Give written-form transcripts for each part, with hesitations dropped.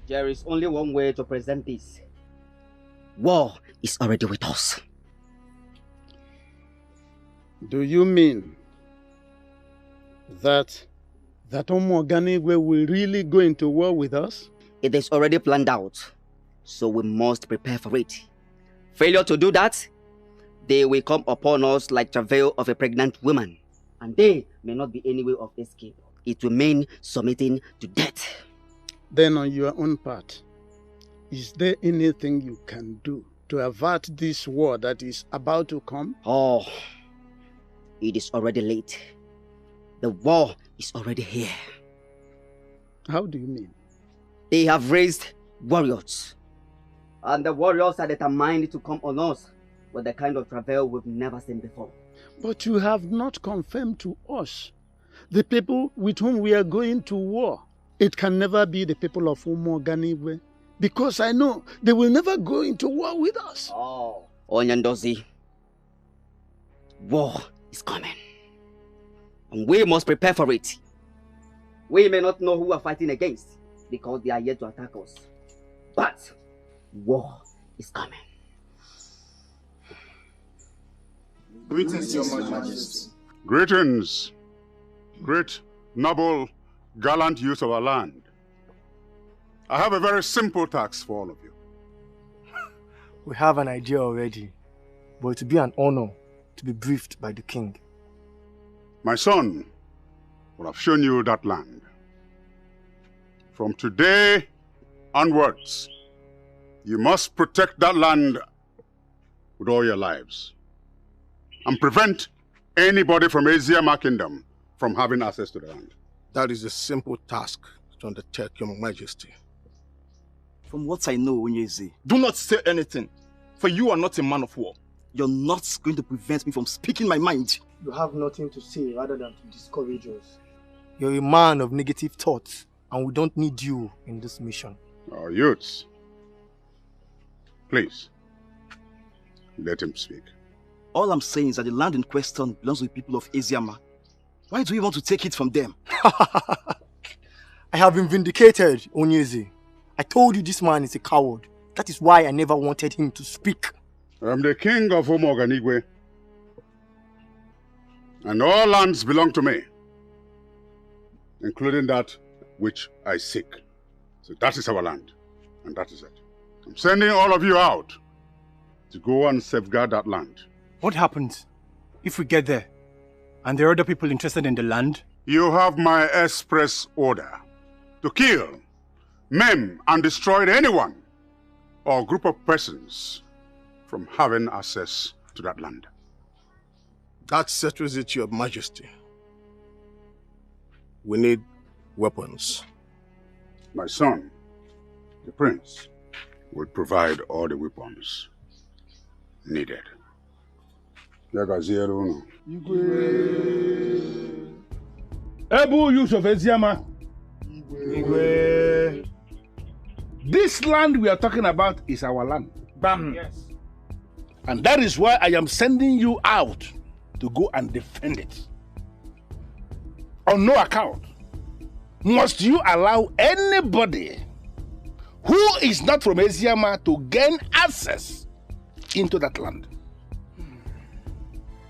There is only one way to present this. War is already with us. Do you mean that Omoganigwe will really go into war with us? It is already planned out, so we must prepare for it. Failure to do that, they will come upon us like travail of a pregnant woman, and there may not be any way of escape. It will mean submitting to death. Then on your own part, is there anything you can do to avert this war that is about to come? Oh, it is already late. The war is already here. How do you mean? They have raised warriors, and the warriors are determined to come on us with the kind of travail we've never seen before. But you have not confirmed to us the people with whom we are going to war. It can never be the people of Umoganigwe, because I know they will never go into war with us. Oh, Onyandozi, war is coming, and we must prepare for it. We may not know who we are fighting against, because they are yet to attack us. But war is coming. Greetings, Your Majesty. Greetings, great, noble, gallant youth of our land. I have a very simple task for all of you. We have an idea already, but it will be an honor to be briefed by the king. My son will have shown you that land. From today onwards, you must protect that land with all your lives and prevent anybody from Eziama Kingdom from having access to the land. That is a simple task to undertake, Your Majesty. From what I know, Ugezu, Do not say anything, for you are not a man of war. you're not going to prevent me from speaking my mind. You have nothing to say rather than to discourage us. You're a man of negative thoughts, and we don't need you in this mission. Our youths, please, let him speak. All I'm saying is that the land in question belongs to the people of Eziama. Why do you want to take it from them? I have been vindicated, Ugezu. I told you this man is a coward. That is why I never wanted him to speak. I'm the king of Umoganigwe, and all lands belong to me, including that which I seek. So that is our land, and that is it. I'm sending all of you out to go and safeguard that land. What happens if we get there and there are other people interested in the land? You have my express order to kill, maim, and destroy anyone or group of persons from having access to that land. That settles it, Your Majesty. We need weapons. My son, the prince, will provide all the weapons needed. Ebu use of Eziama. This land we are talking about is our land. Bam. Yes. And that is why I am sending you out to go and defend it. On no account must you allow anybody who is not from Eziama to gain access into that land.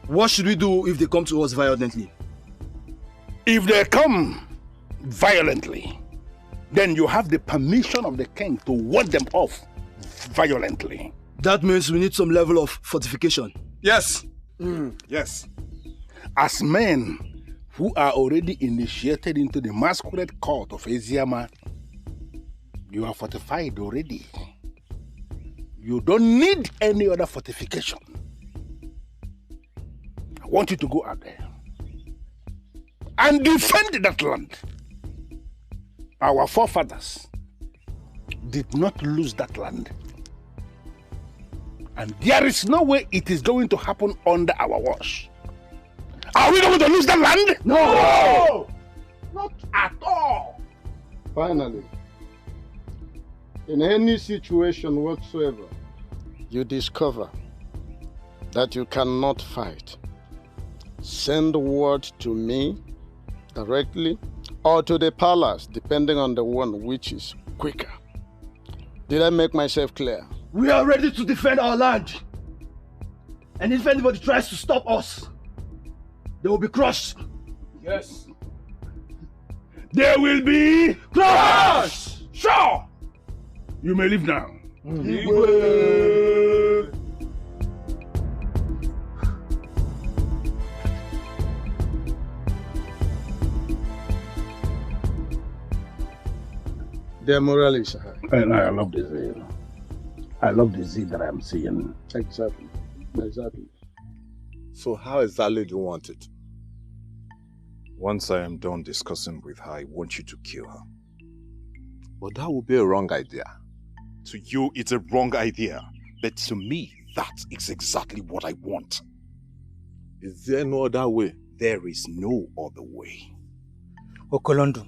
What should we do if they come to us violently? If they come violently, then you have the permission of the king to ward them off violently. That means we need some level of fortification. Yes. Yes. As men who are already initiated into the masquerade court of Eziama, you are fortified already. You don't need any other fortification. I want you to go out there and defend that land. Our forefathers did not lose that land. And there is no way it is going to happen under our watch. Are we going to lose that land? No! Not at all. Finally, in any situation whatsoever, you discover that you cannot fight, send word to me directly or to the palace, depending on the one which is quicker. Did I make myself clear? We are ready to defend our land. And if anybody tries to stop us, they will be crushed. Yes. They will be crushed! Sure! You may leave now. Their morale is high. And I love the zeal. I love the zeal that I'm seeing. Exactly. So how exactly do you want it? Once I am done discussing with her, I want you to kill her. But that would be a wrong idea. To you, it's a wrong idea. But to me, that is exactly what I want. Is there no other way? There is no other way. Okolondu,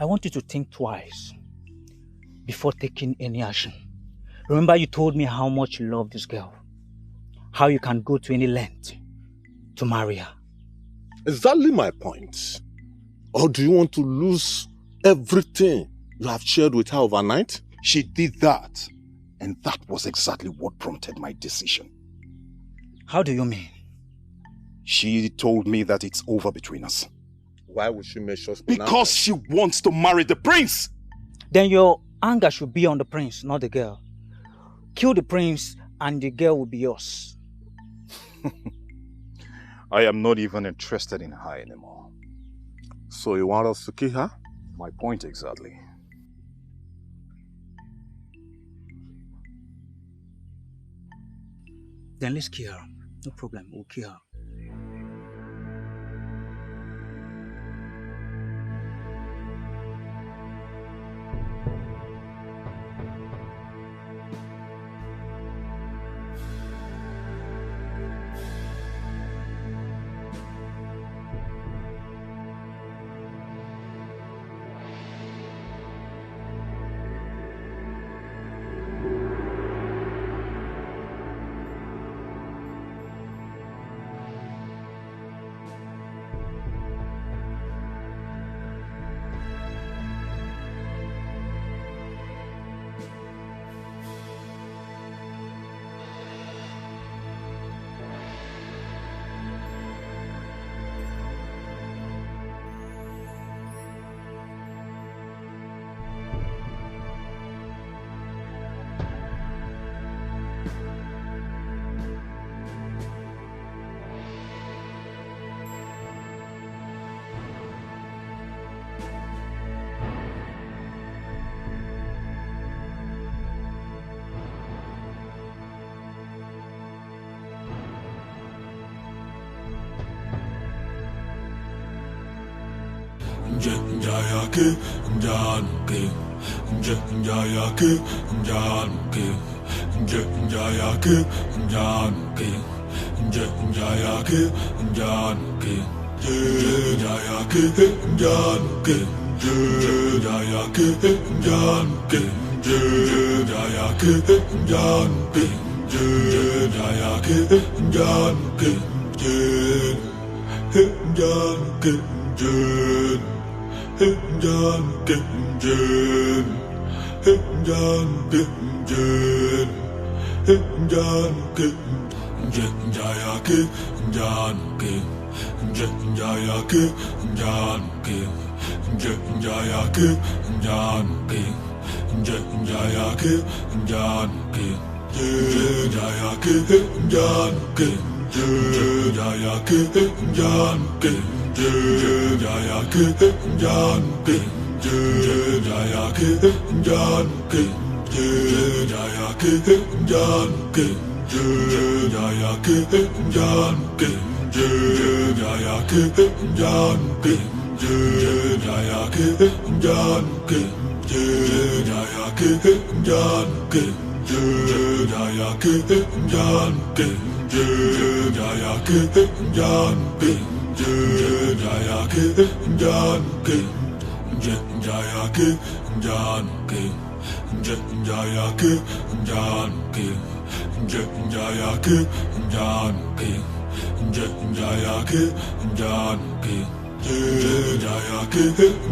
I want you to think twice before taking any action. Remember you told me how much you love this girl. How you can go to any length to marry her. Exactly my point. Or do you want to lose everything you have shared with her overnight? She did that. And that was exactly what prompted my decision. How do you mean? She told me that it's over between us. Why would she make sure? Because she wants to marry the prince. Then your anger should be on the prince, not the girl. Kill the prince and the girl will be yours. I am not even interested in her anymore. So you want us to kill her? My point exactly. Then let's kill her. No problem, we'll kill her. Njayake, Njanuke, Njayake, Njanuke, Njayake, Njanuke, Njayake, Njanuke, Njayake, Njanuke, Njayake, Njanuke, Njayake, Njanuke, Njayake, Njanuke,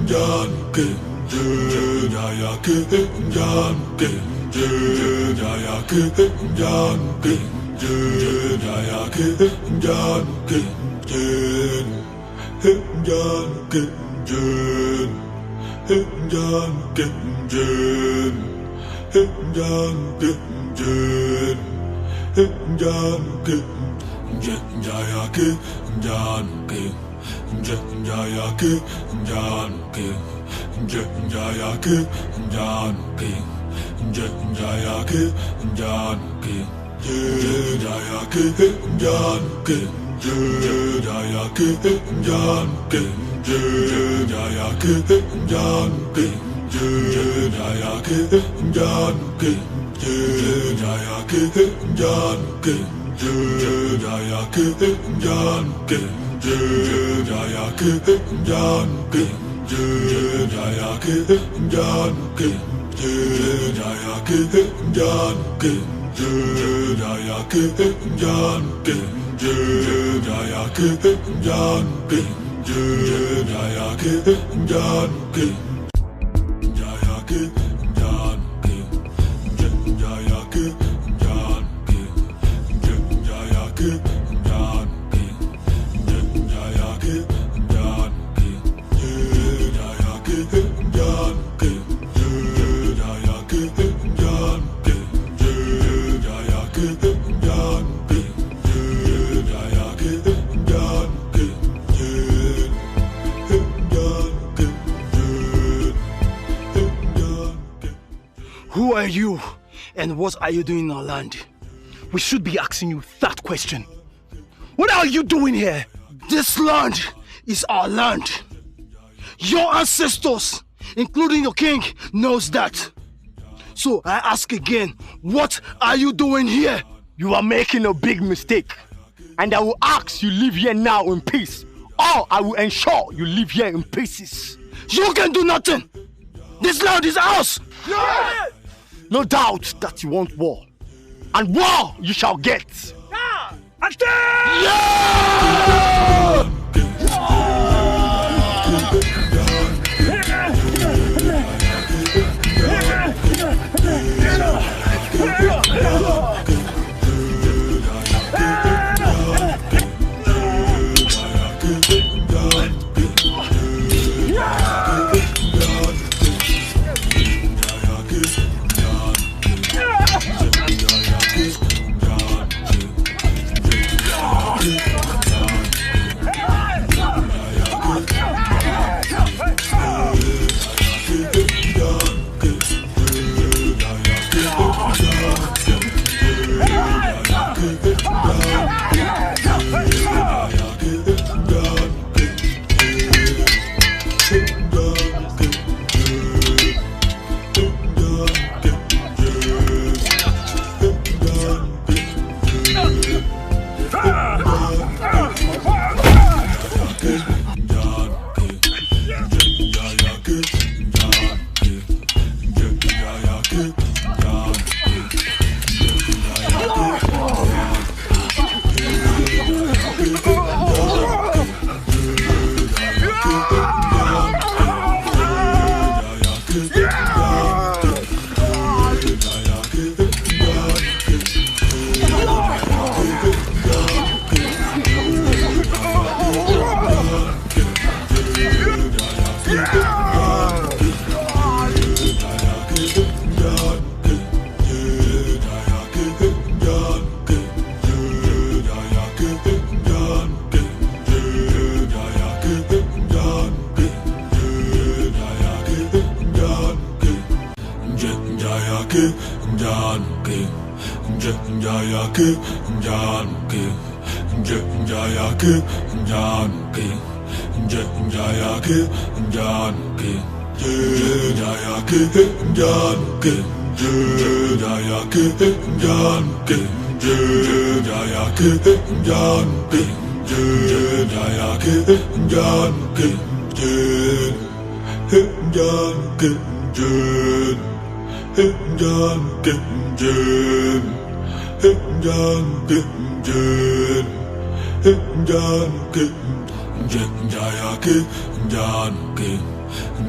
Njanuke, Who are you and what are you doing in our land? We should be asking you that question. What are you doing here? This land is our land. Your ancestors, including your king, knows that. So I ask again, what are you doing here? You are making a big mistake. And I will ask you live here now in peace. Or I will ensure you live here in pieces. You can do nothing. This land is ours. Yeah. No doubt that you want war. And war you shall get. Yeah.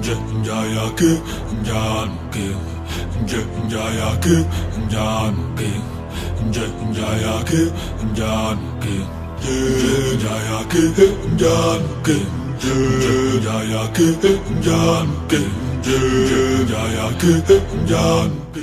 Njayake, Njanuke, Njayake, Njanuke, Njayake, Njanuke, Njayake, Njanuke, Njayake, Njanuke, Njayake, Njanuke.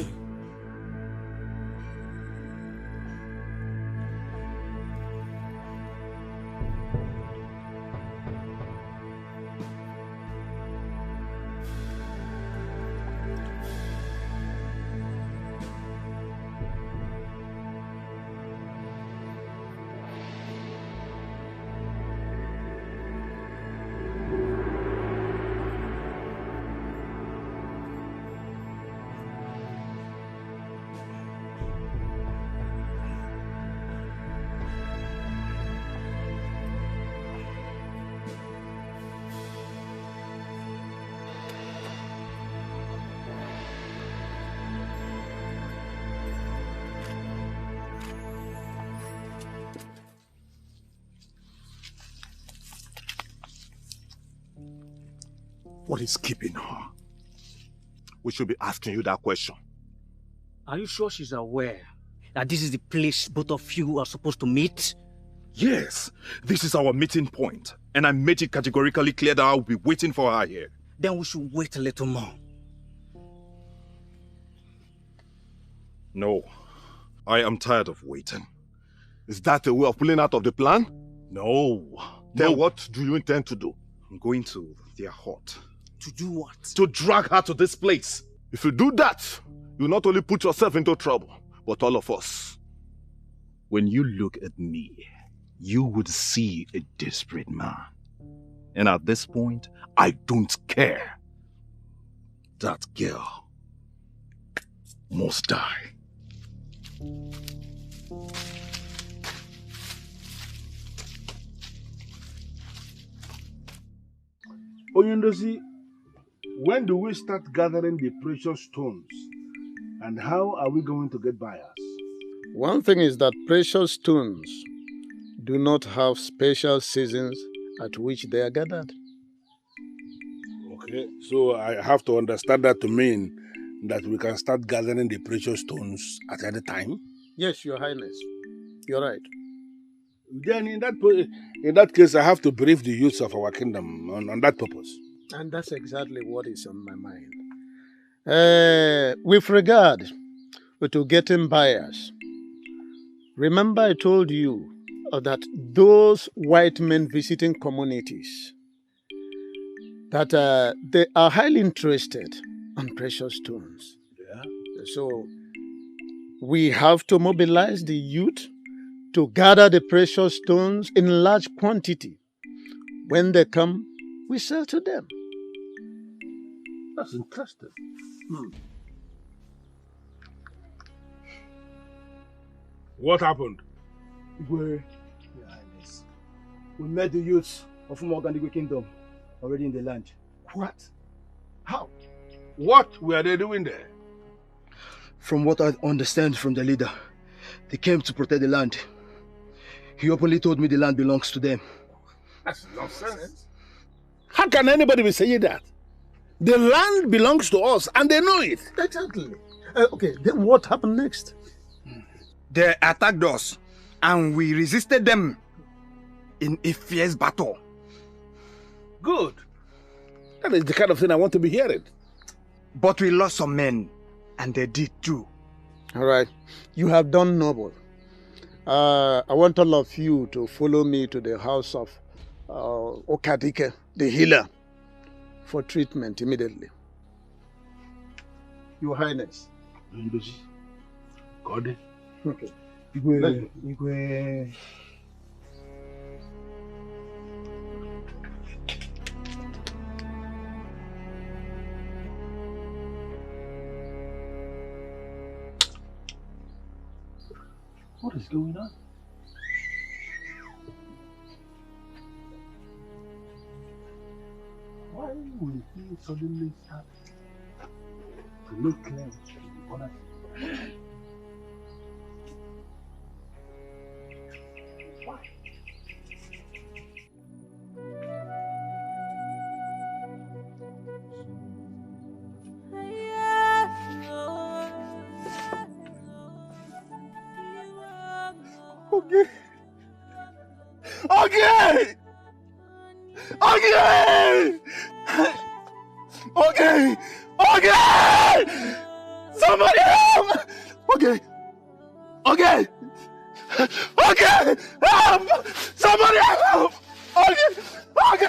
What is keeping her? We should be asking you that question. Are you sure she's aware that this is the place both of you are supposed to meet? Yes, this is our meeting point, and I made it categorically clear that I'll be waiting for her here. Then we should wait a little more. No, I am tired of waiting. Is that a way of pulling out of the plan? No. Then what do you intend to do? I'm going to their hut. To do what? To drag her to this place. If you do that, you not only put yourself into trouble, but all of us. When you look at me, you would see a desperate man. And at this point, I don't care. That girl must die. Oyundosi, when do we start gathering the precious stones? And how are we going to get buyers? One thing is that precious stones do not have special seasons at which they are gathered. Okay, so I have to understand that to mean that we can start gathering the precious stones at any time? Yes, Your Highness. You're right. Then in that case, I have to brief the youths of our kingdom on that purpose. And that's exactly what is on my mind. With regard to getting buyers, remember I told you that those white men visiting communities, that they are highly interested on precious stones. Yeah. So we have to mobilize the youth to gather the precious stones in large quantity. When they come, we sell to them. That's interesting. What happened? Your Highness, we met the youths of Umogandigwe Kingdom already in the land. What? How? What were they doing there? From what I understand from the leader, they came to protect the land. He openly told me the land belongs to them. That's nonsense. How can anybody be saying that? The land belongs to us and they know it. Exactly. Okay, then what happened next? They attacked us and we resisted them in a fierce battle. Good. That is the kind of thing I want to be hearing. But we lost some men, and they did too. All right. You have done noble. I want all of you to follow me to the house of Okadike, the healer, for treatment immediately. Your Highness. God. Okay. Igwe. What is going on? Why will he suddenly start to look clear to be honest? Why? Okay. Okay! Okay! Okay! Okay! Somebody help! Okay! Okay! Okay! Help! Somebody help! Okay! Okay!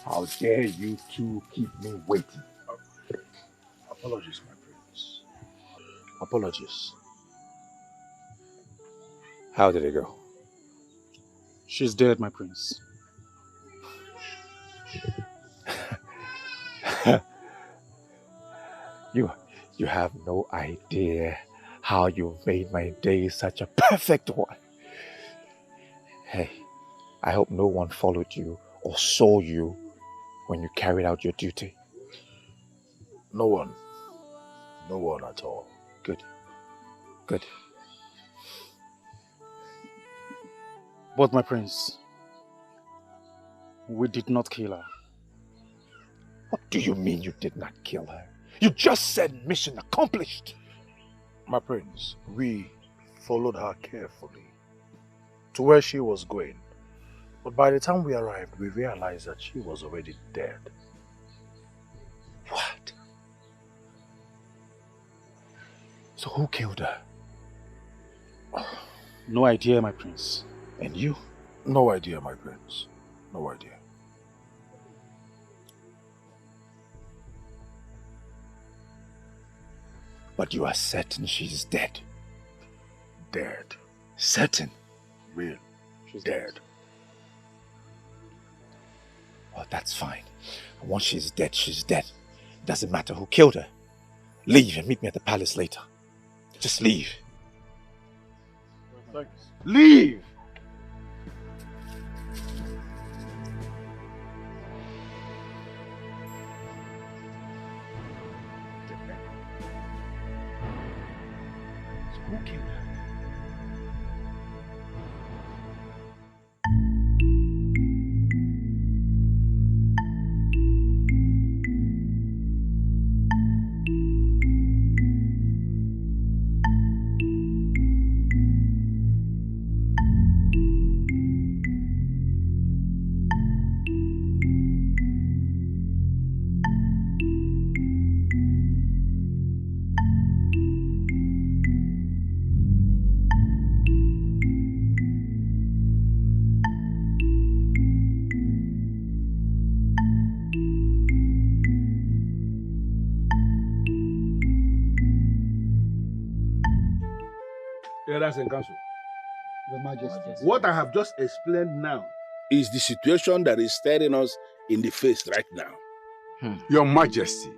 How dare you two keep me waiting? Apologies, my prince. Apologies. How did it go? She's dead, my prince. You have no idea how you made my day such a perfect one. Hey, I hope no one followed you or saw you when you carried out your duty. No one. No one at all. Good. Good. But my prince, we did not kill her. What do you mean you did not kill her? You just said mission accomplished. My prince, we followed her carefully to where she was going. But by the time we arrived, we realized that she was already dead. What? So who killed her? No idea, my prince. And you? No idea, my prince. No idea. But you are certain she's dead? Dead. Certain? Real. She's dead. Well, that's fine. Once she's dead, she's dead. It doesn't matter who killed her. Leave and meet me at the palace later. Just leave. Thanks. Leave! Who killed her? That's in council. Your Majesty. What I have just explained now is the situation that is staring us in the face right now. Your Majesty,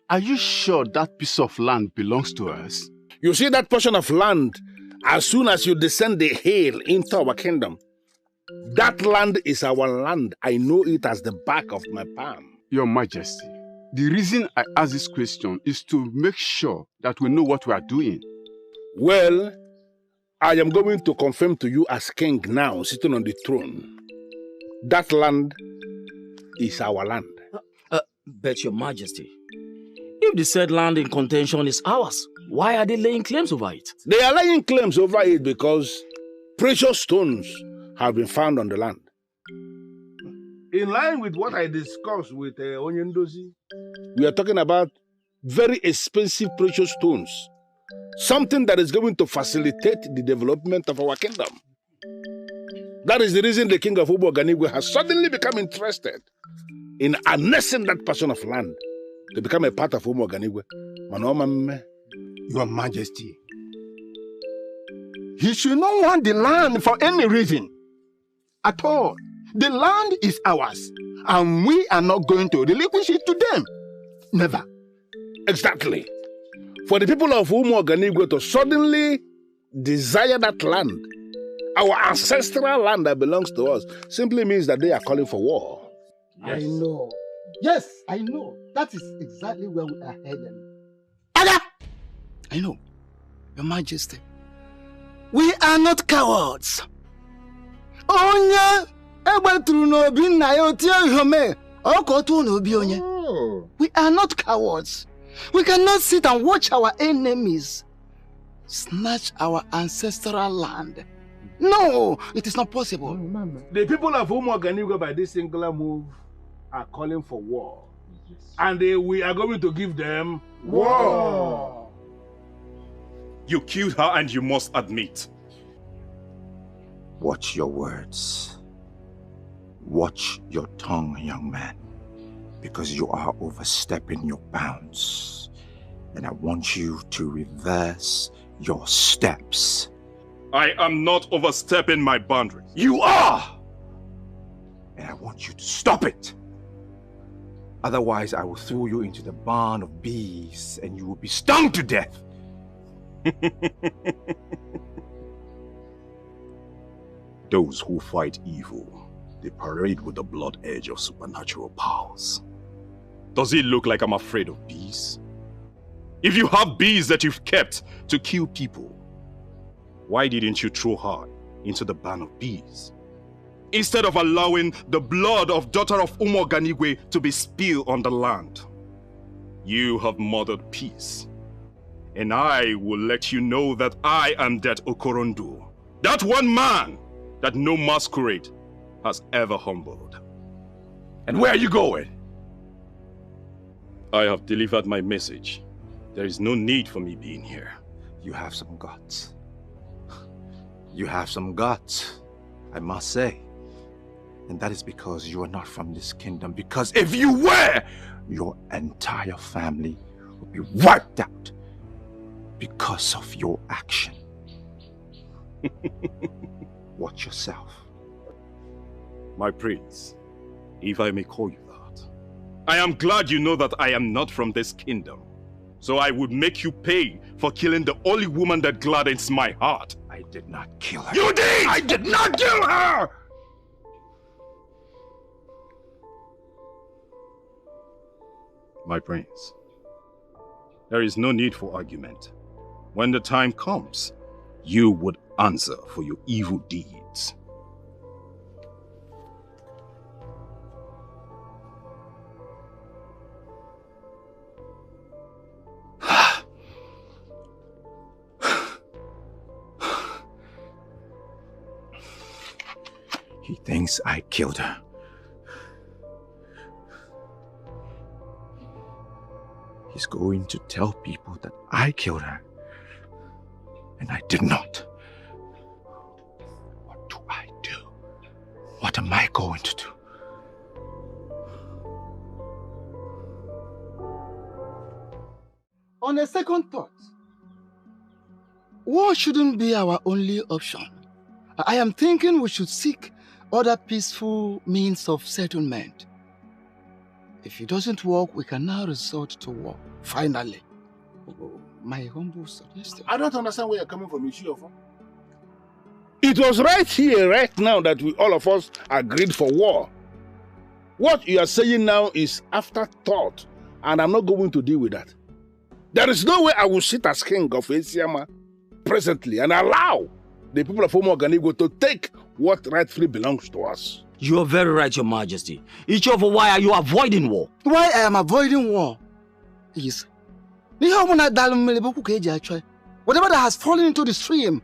are you sure that piece of land belongs to us? You see that portion of land, as soon as you descend the hill into our kingdom, that land is our land. I know it as the back of my palm. Your Majesty, the reason I ask this question is to make sure that we know what we are doing. Well, I am going to confirm to you as king now, sitting on the throne. That land is our land. But your Majesty, if the said land in contention is ours, why are they laying claims over it? They are laying claims over it because precious stones have been found on the land. In line with what I discussed with Onyendozi, we are talking about very expensive precious stones. Something that is going to facilitate the development of our kingdom. That is the reason the king of Ubo has suddenly become interested in annexing that portion of land to become a part of Ubo Ganigwe. Your Majesty, he should not want the land for any reason at all. The land is ours, and we are not going to relinquish it to them. Never. Exactly. For the people of Umuoganigwe to suddenly desire that land, our ancestral land that belongs to us, simply means that they are calling for war. Yes. I know. Yes, I know. That is exactly where we are heading. I know, Your Majesty. We are not cowards. We are not cowards. We cannot sit and watch our enemies snatch our ancestral land. No, it is not possible. The people of Umuoganigwe by this singular move are calling for war. Yes. And we are going to give them war. You killed her and you must admit. Watch your words. Watch your tongue, young man. Because you are overstepping your bounds. And I want you to reverse your steps. I am not overstepping my boundaries. You are! And I want you to stop it. Otherwise, I will throw you into the barn of bees and you will be stung to death. Those who fight evil, they parade with the blood edge of supernatural powers. Does it look like I'm afraid of bees? If you have bees that you've kept to kill people, why didn't you throw her into the barn of bees? Instead of allowing the blood of daughter of Umuoganigwe to be spilled on the land. You have murdered peace. And I will let you know that I am that Okorondo. That one man that no masquerade has ever humbled. And where are you going? I have delivered my message. There is no need for me being here. You have some guts. You have some guts, I must say. And that is because you are not from this kingdom. Because if you were, your entire family would be wiped out because of your action. Watch yourself. My prince, if I may call you that, I am glad you know that I am not from this kingdom. So I would make you pay for killing the only woman that gladdens my heart. I did not kill her. You did! I did not kill her! My prince, there is no need for argument. When the time comes, you would answer for your evil deeds. He thinks I killed her. He's going to tell people that I killed her. And I did not. What do I do? What am I going to do? On a second thought, war shouldn't be our only option. I am thinking we should seek other peaceful means of settlement. If it doesn't work, we can now resort to war. Finally. My humble suggestion. I don't understand where you're coming from, Ejiofor. It was right here, right now, that all of us agreed for war. What you are saying now is afterthought, and I'm not going to deal with that. There is no way I will sit as king of Eziama presently and allow the people of Umuoganigwe to take what rightfully belongs to us. You are very right, Your Majesty. Ejiofor, why are you avoiding war? Why I am avoiding war is whatever that has fallen into the stream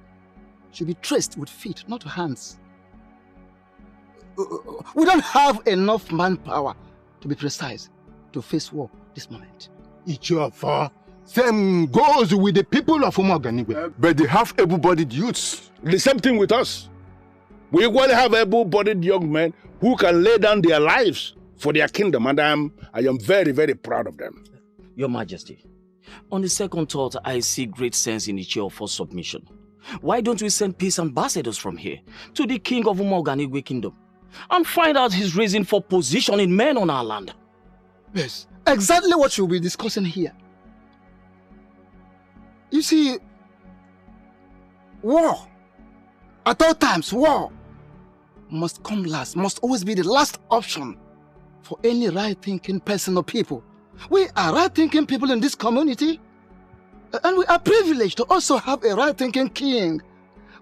should be traced with feet, not hands. We don't have enough manpower, to be precise, to face war this moment. Ejiofor, same goes with the people of Umuoganigwe. But they have able-bodied youths. The same thing with us. We equally have able-bodied young men who can lay down their lives for their kingdom, and I am very, very proud of them. Your Majesty, on the second thought, I see great sense in Ejiofor's submission. Why don't we send peace ambassadors from here to the king of Umuoganigwe kingdom and find out his reason for positioning men on our land? Yes, exactly what you'll be discussing here. You see, war, at all times, war must come last, must always be the last option for any right-thinking person or people. We are right-thinking people in this community, and we are privileged to also have a right-thinking king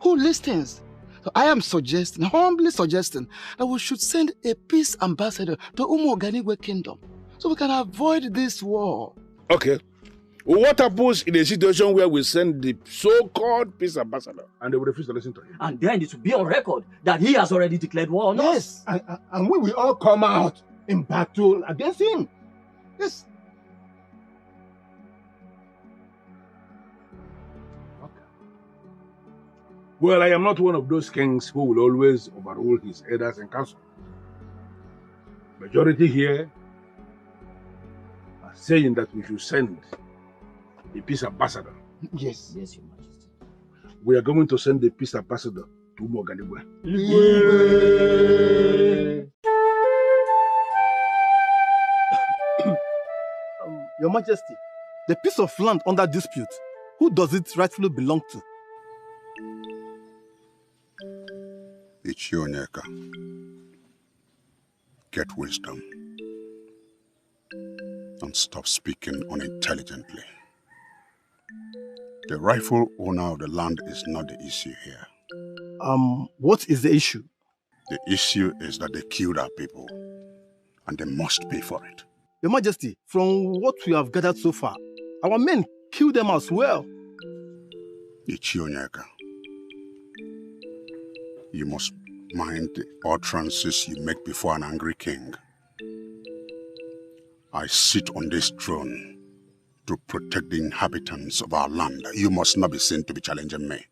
who listens. So I am suggesting, humbly suggesting, that we should send a peace ambassador to Umo-Oganigwe Kingdom so we can avoid this war. Okay. Well, what happens in a situation where we send the so-called peace ambassador and they will refuse to listen to him? And then it will be on record that he has already declared war on us. And we will all come out in battle against him. Yes. Well, I am not one of those kings who will always overrule his elders and council. Majority here are saying that we should send a peace ambassador. Yes. Yes, Your Majesty. We are going to send the peace ambassador to Umo-Oganigwe. Your Majesty, the piece of land under dispute, who does it rightfully belong to? Echionya. Get wisdom and stop speaking unintelligently. The rightful owner of the land is not the issue here. What is the issue? The issue is that they killed our people, and they must pay for it. Your Majesty, from what we have gathered so far, our men killed them as well. Echionya, you must mind the utterances you make before an angry king. I sit on this throne to protect the inhabitants of our land. You must not be seen to be challenging me.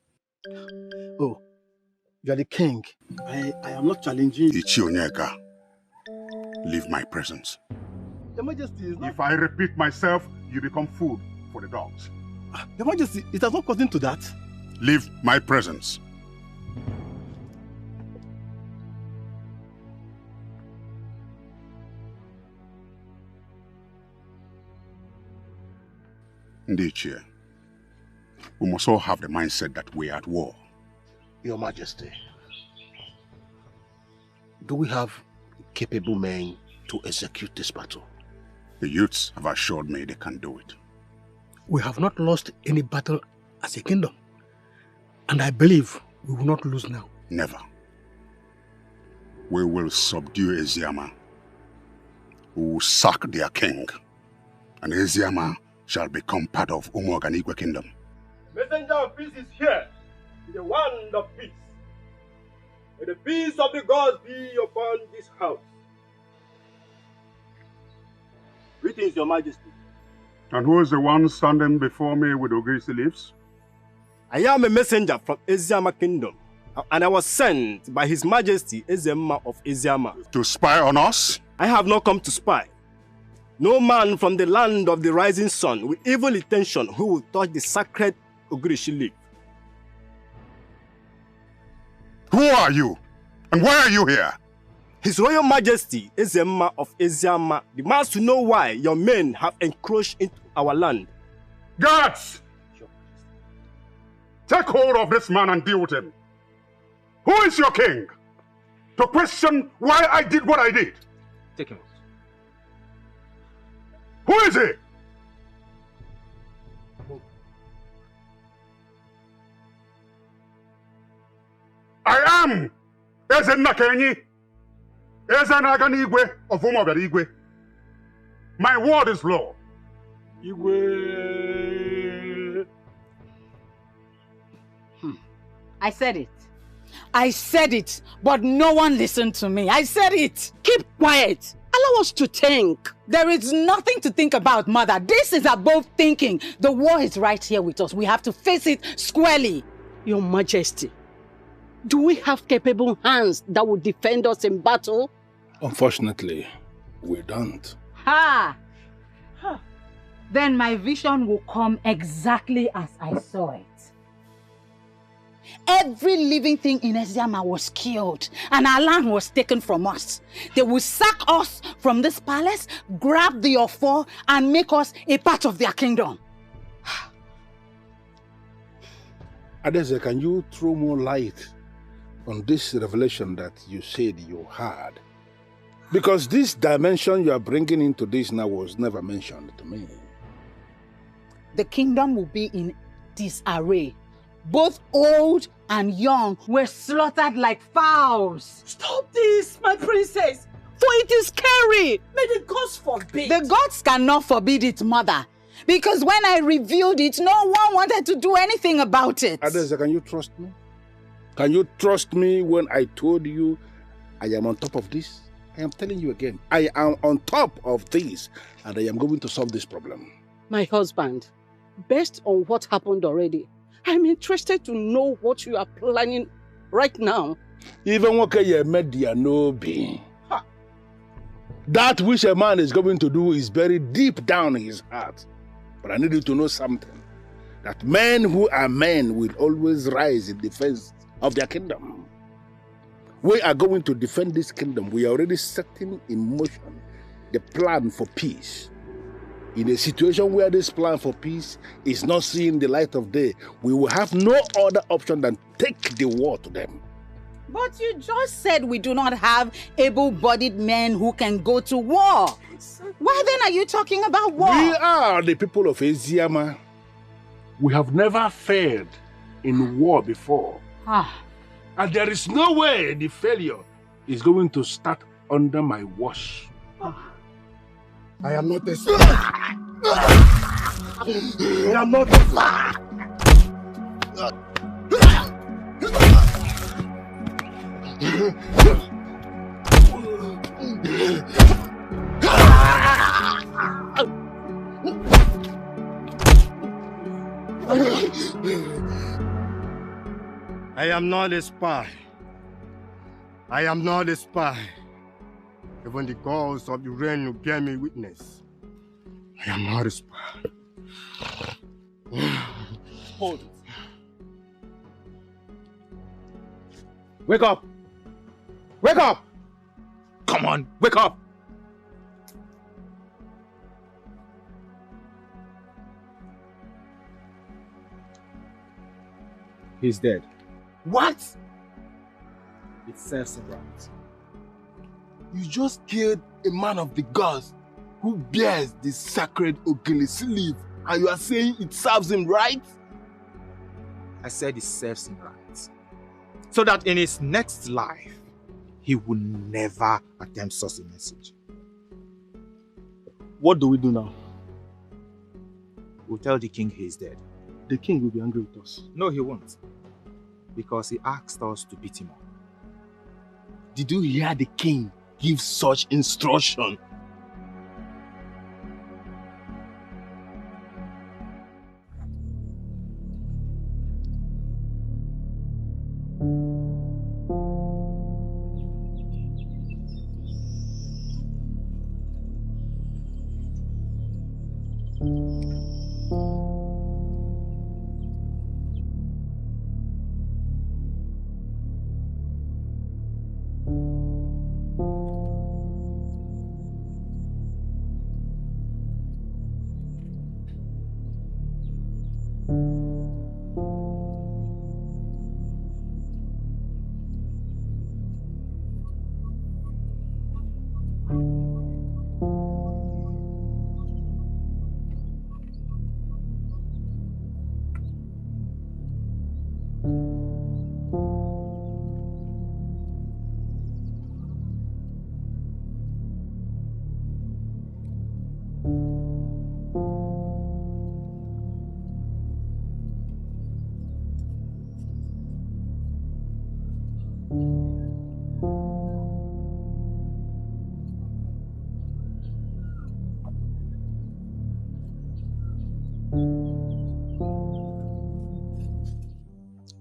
Oh, you are the king. I am not challenging. Echionya, leave my presence. Your Majesty is not... If I repeat myself, you become food for the dogs. Your Majesty, it has not gotten to that. Leave my presence. Ndichie, we must all have the mindset that we are at war. Your Majesty, do we have capable men to execute this battle? The youths have assured me they can do it. We have not lost any battle as a kingdom, and I believe we will not lose now. Never. We will subdue Eziama. We will sack their king, and Eziama shall become part of Umo-Oganigwe Kingdom. Messenger of peace is here, with the wand of peace. May the peace of the gods be upon this house. Greetings, Your Majesty. And who is the one standing before me with Ugezu leaves? I am a messenger from Eziama Kingdom, and I was sent by His Majesty Eziama of Eziama. To spy on us? I have not come to spy. No man from the land of the rising sun with evil intention who will touch the sacred Ugezu leaf. Who are you? And why are you here? His Royal Majesty Eziama of Eziama demands to know why your men have encroached into our land. Guards! Take hold of this man and deal with him. Who is your king? To question why I did what I did. Take him. Who is he? I am Ezenakenyi, Ezenaganigwe of Umo-Oganigwe. My word is law. Igwe. I said it. I said it, but no one listened to me. I said it. Keep quiet. Allow us to think. There is nothing to think about, Mother. This is above thinking. The war is right here with us. We have to face it squarely. Your Majesty, do we have capable hands that will defend us in battle? Unfortunately, we don't. Ha! Then my vision will come exactly as I saw it. Every living thing in Eziama was killed, and our land was taken from us. They will sack us from this palace, grab the Ejiofor, and make us a part of their kingdom. Adeze, can you throw more light on this revelation that you said you had? Because this dimension you are bringing into this now was never mentioned to me. The kingdom will be in disarray. Both old and young were slaughtered like fowls. Stop this, my princess! For it is scary! May the gods forbid! The gods cannot forbid it, mother. Because when I revealed it, no one wanted to do anything about it. Adeze, can you trust me? Can you trust me when I told you I am on top of this? I am telling you again, I am on top of this and I am going to solve this problem. My husband, based on what happened already, I'm interested to know what you are planning right now. Even Nwokoye made their no be. That which a man is going to do is buried deep down in his heart. But I need you to know something. That men who are men will always rise in defense of their kingdom. We are going to defend this kingdom. We are already setting in motion the plan for peace. In a situation where this plan for peace is not seeing the light of day, we will have no other option than take the war to them. But you just said we do not have able-bodied men who can go to war. Why then are you talking about war? We are the people of Eziama. We have never failed in war before. And there is no way the failure is going to start under my watch. I am not a slave. I am not a slave. I am not a spy. I am not a spy. Even the gods of the rain will bear me witness. I am not a spy. Hold it. Wake up! Wake up! Come on, wake up! He's dead. What? It serves him right. You just killed a man of the gods who bears the sacred Ogezu leaf, and you are saying it serves him right? I said it serves him right. So that in his next life, he will never attempt such a message. What do we do now? We'll tell the king he is dead. The king will be angry with us. No, he won't. Because he asked us to beat him up. Did you hear the king give such instruction?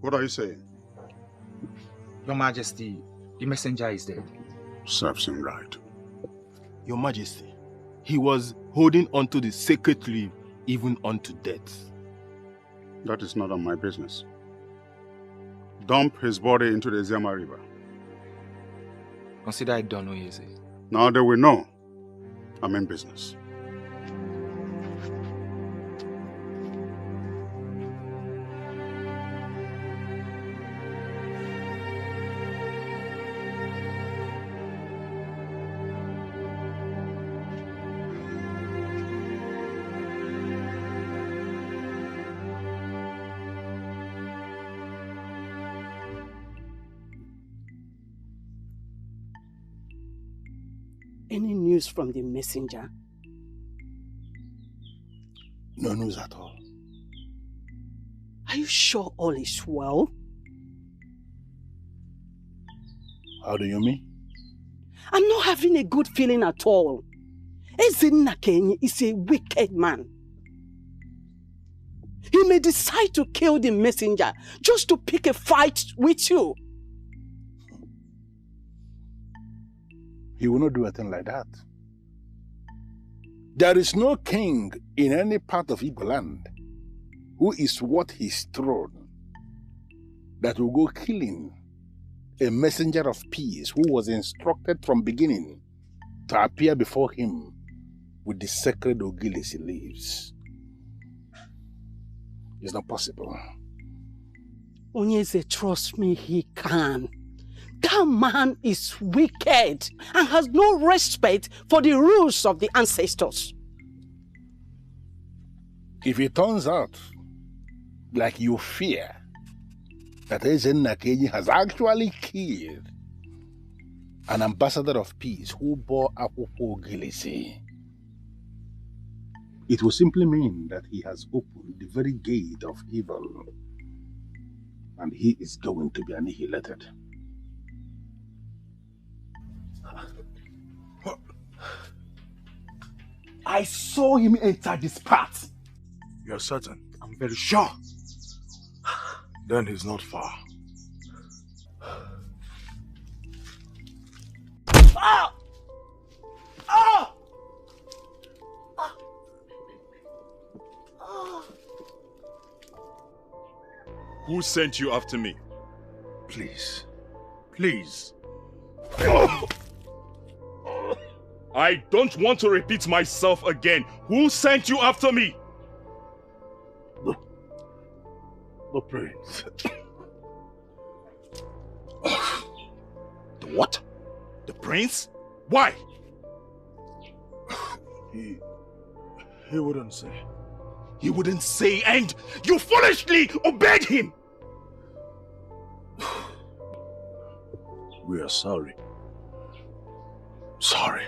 What are you saying? Your Majesty, the messenger is dead. Serves him right. Your Majesty, he was holding onto the sacred leaf even unto death. That is not on my business. Dump his body into the Eziama River. Consider it done, Ugezu. Now they will know I'm in business. any news from the messenger? No news at all. Are you sure all is well? How do you mean? I'm not having a good feeling at all. Ezinnakenyi is a wicked man. He may decide to kill the messenger just to pick a fight with you. He will not do a thing like that. There is no king in any part of Igbo land who is worth his throne that will go killing a messenger of peace who was instructed from beginning to appear before him with the sacred Ogilisi leaves. It's not possible. Onyeze, trust me, he can. That man is wicked and has no respect for the rules of the ancestors. If it turns out, like you fear, that Ezinnakenyi has actually killed an ambassador of peace who bore Akwụkwọ Ogilisi, it will simply mean that he has opened the very gate of evil, and he is going to be annihilated. I saw him enter this path. You're certain? I'm very sure. Then he's not far. Ah! Ah! Who sent you after me? Please. Please. I don't want to repeat myself again. Who sent you after me? The prince. The what? The prince? Why? He wouldn't say. He wouldn't say, and you foolishly obeyed him! We are sorry. Sorry.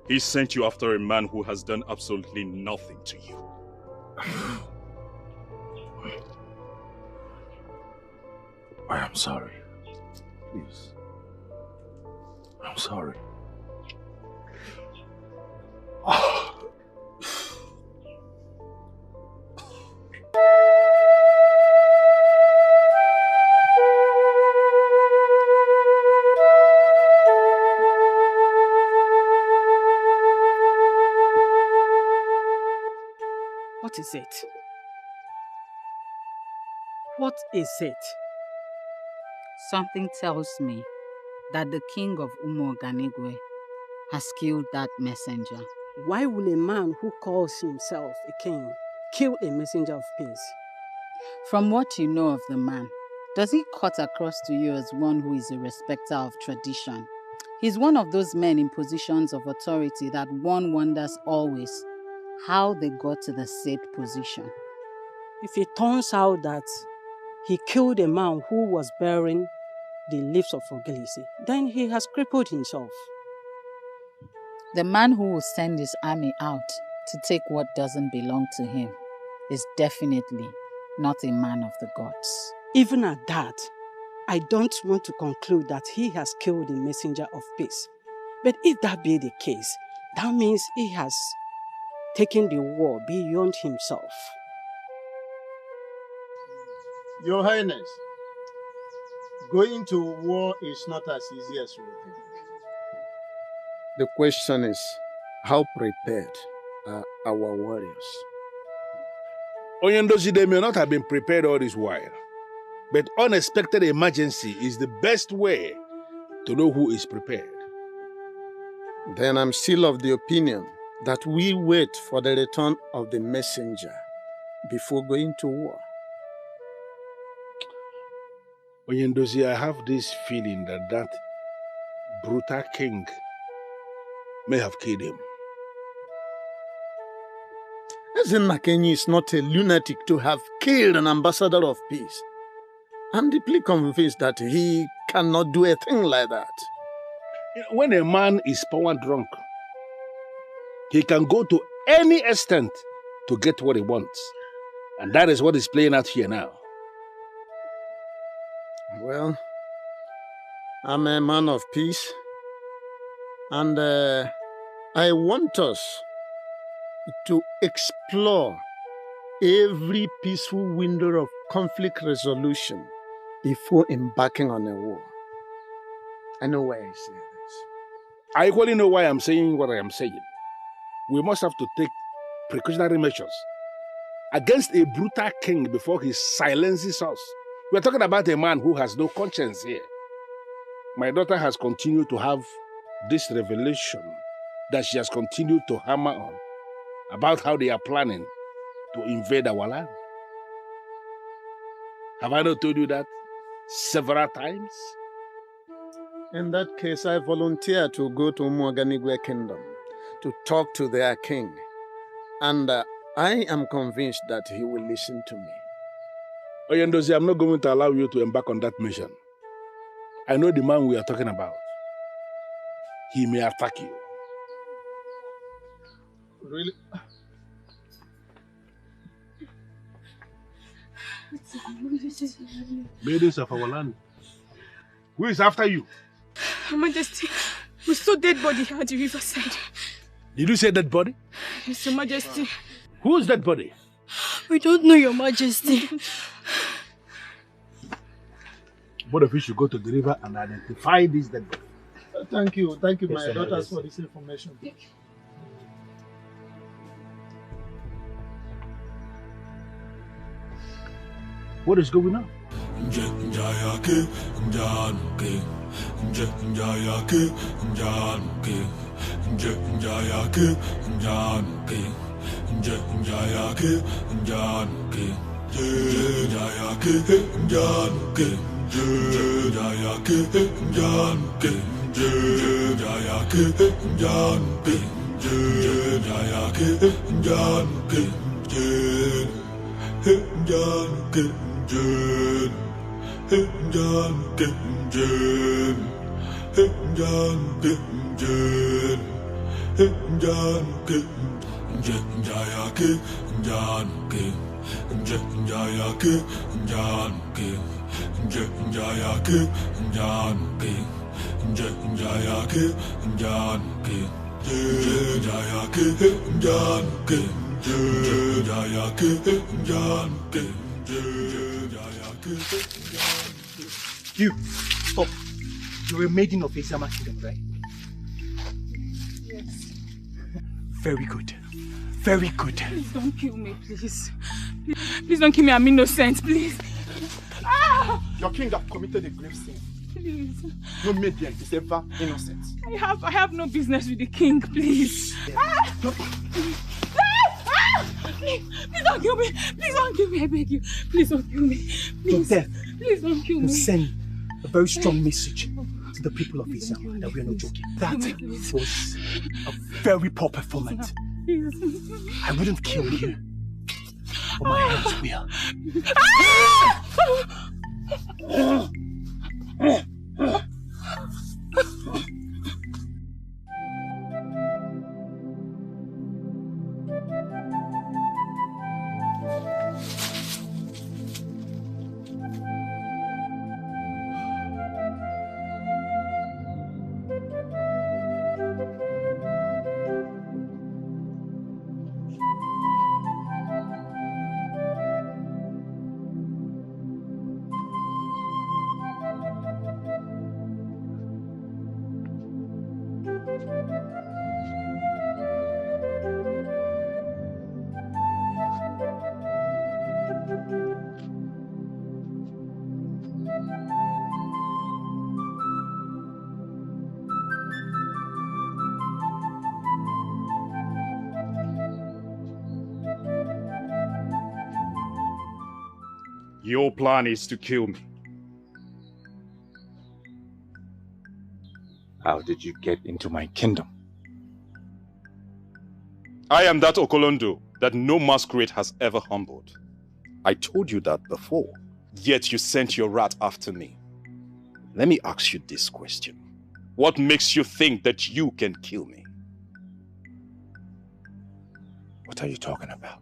He sent you after a man who has done absolutely nothing to you. I am sorry. Please. I'm sorry. What is it? What is it? Something tells me that the king of Umoganigwe has killed that messenger. Why will a man who calls himself a king kill a messenger of peace? From what you know of the man, does he cut across to you as one who is a respecter of tradition? He's one of those men in positions of authority that one wonders always how they got to the said position. If it turns out that he killed a man who was bearing the leaves of Ogilisi, then he has crippled himself. The man who will send his army out to take what doesn't belong to him is definitely not a man of the gods. Even at that, I don't want to conclude that he has killed the messenger of peace. But if that be the case, that means he has taken the war beyond himself. Your Highness, going to war is not as easy as we think. The question is, how prepared are our warriors? Onyendozi, they may not have been prepared all this while, but unexpected emergency is the best way to know who is prepared. Then I'm still of the opinion that we wait for the return of the messenger before going to war. Onyendozi, I have this feeling that brutal king may have killed him. Ezinnakenyi is not a lunatic to have killed an ambassador of peace. I'm deeply convinced that he cannot do a thing like that. When a man is power drunk, he can go to any extent to get what he wants. And that is what is playing out here now. Well, I'm a man of peace. And I want us to explore every peaceful window of conflict resolution before embarking on a war. I know why I say this. I equally know why I'm saying what I am saying. We must have to take precautionary measures against a brutal king before he silences us. We're talking about a man who has no conscience here. My daughter has continued to have this revelation that she has continued to hammer on about how they are planning to invade our land. Have I not told you that several times? In that case, I volunteer to go to Umuoganigwe Kingdom to talk to their king. And I am convinced that he will listen to me. Oyendozi, I'm not going to allow you to embark on that mission. I know the man we are talking about. He may attack you. Really? Maidens of our land. Who is after you? Your Majesty, we saw dead body at the riverside. Did you say dead body? Yes, Your Majesty. Who is dead body? We don't know, Your Majesty. Both of you should go to the river and identify this dead body. Thank you, Yes, my daughters, for this information. What is going on? You, stop. You're a maiden of Eziama Kingdom, right? Yes. Very good. Very good. Please don't kill me, please. Please don't kill me, I'm innocent, please. Ah! Your king has committed a grave sin. Please. No maiden is ever innocent. I have no business with the king, please. Ah! Please don't kill me. Please don't kill me, I beg you. Please don't kill me. Please. Your death Please don't kill me. will send a very strong message to the people of Eziama that we are not joking. That was a very poor performance. I wouldn't kill you, but my hands will. Your plan is to kill me. How did you get into my kingdom? I am that Okolondo that no masquerade has ever humbled. I told you that before, yet you sent your rat after me. Let me ask you this question. What makes you think that you can kill me? What are you talking about?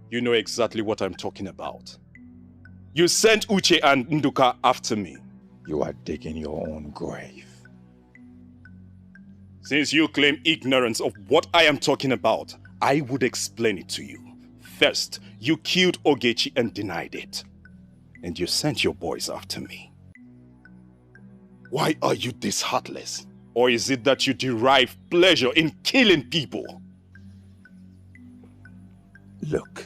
You know exactly what I'm talking about. You sent Uche and Nduka after me. You are digging your own grave. Since you claim ignorance of what I am talking about, I would explain it to you. First, you killed Ugezu and denied it. And you sent your boys after me. Why are you this heartless? Or is it that you derive pleasure in killing people? Look,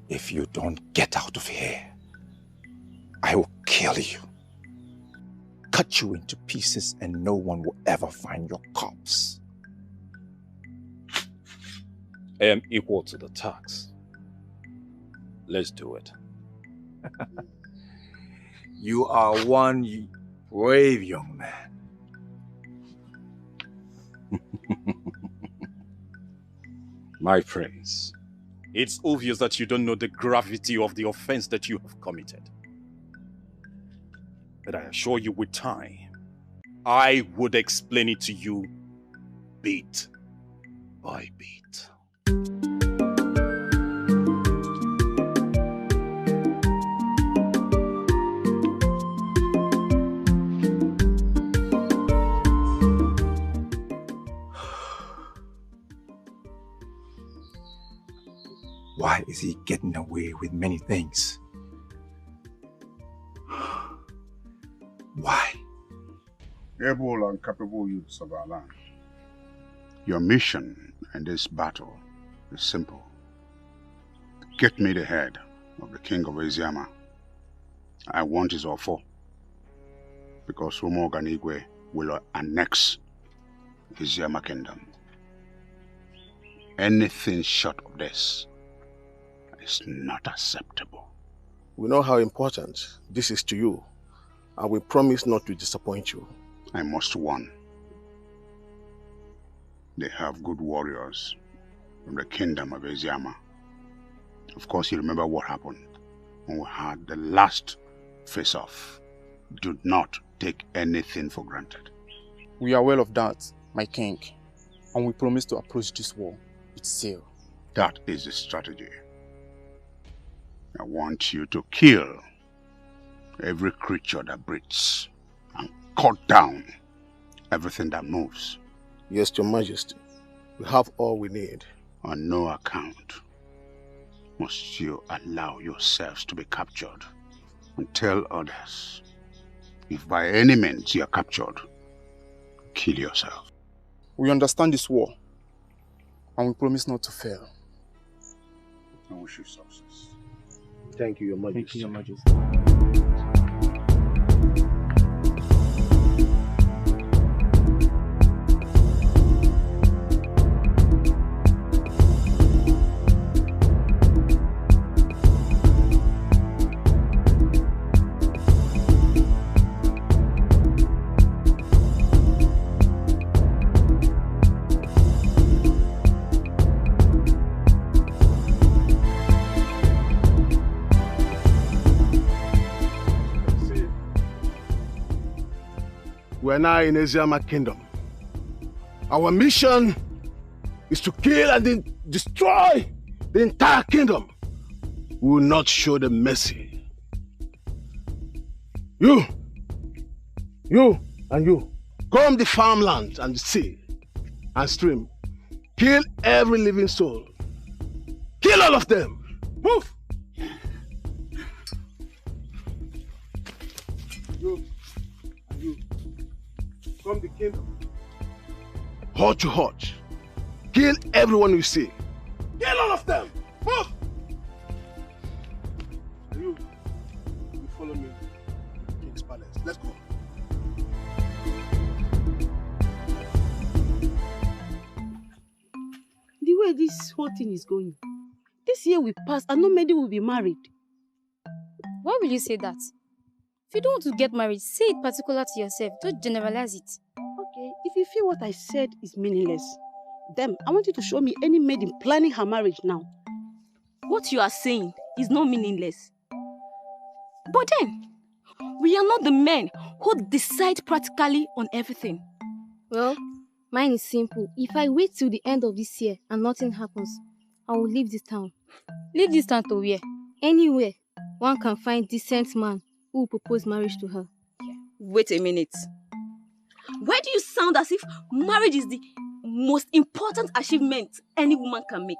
if you don't get out of here, I will kill you. Cut you into pieces and no one will ever find your corpse. I am equal to the task. Let's do it. You are one brave young man. My praise. It's obvious that you don't know the gravity of the offense that you have committed. But I assure you with time, I would explain it to you bit by bit. Why is he getting away with many things? Why? Able and capable youths of our land, your mission in this battle is simple. Get me the head of the king of Eziama. I want his offer, because Umoganigwe will annex Eziama kingdom. Anything short of this is not acceptable. We know how important this is to you, and we promise not to disappoint you. I must warn. They have good warriors from the kingdom of Eziama. Of course, you remember what happened when we had the last face-off. Do not take anything for granted. We are aware of that, my king, and we promise to approach this war with zeal. That is the strategy. I want you to kill every creature that breathes and cut down everything that moves. Yes, Your Majesty. We have all we need. On no account must you allow yourselves to be captured, and tell others, if by any means you are captured, kill yourself. We understand this war, and we promise not to fail. I wish you success. Thank you, Your Majesty. Thank you, Your Majesty. We are now in Eziama kingdom. Our mission is to kill and destroy the entire kingdom. We will not show them mercy. You, and you, comb the farmland and the sea and stream. Kill every living soul. Kill all of them. Move! You, and you. From the kingdom. Hot to hot. Kill everyone you see. Kill all of them! Move! You follow me to the king's palace. Let's go. The way this whole thing is going, this year will pass and no many will be married. Why will you say that? If you don't want to get married, say it particular to yourself. Don't generalize it. Okay, if you feel what I said is meaningless, then I want you to show me any maiden planning her marriage now. What you are saying is not meaningless. But then, we are not the men who decide practically on everything. Well, mine is simple. If I wait till the end of this year and nothing happens, I will leave this town. Leave this town to where? Anywhere one can find decent man who will propose marriage to her. Wait a minute. Why do you sound as if marriage is the most important achievement any woman can make?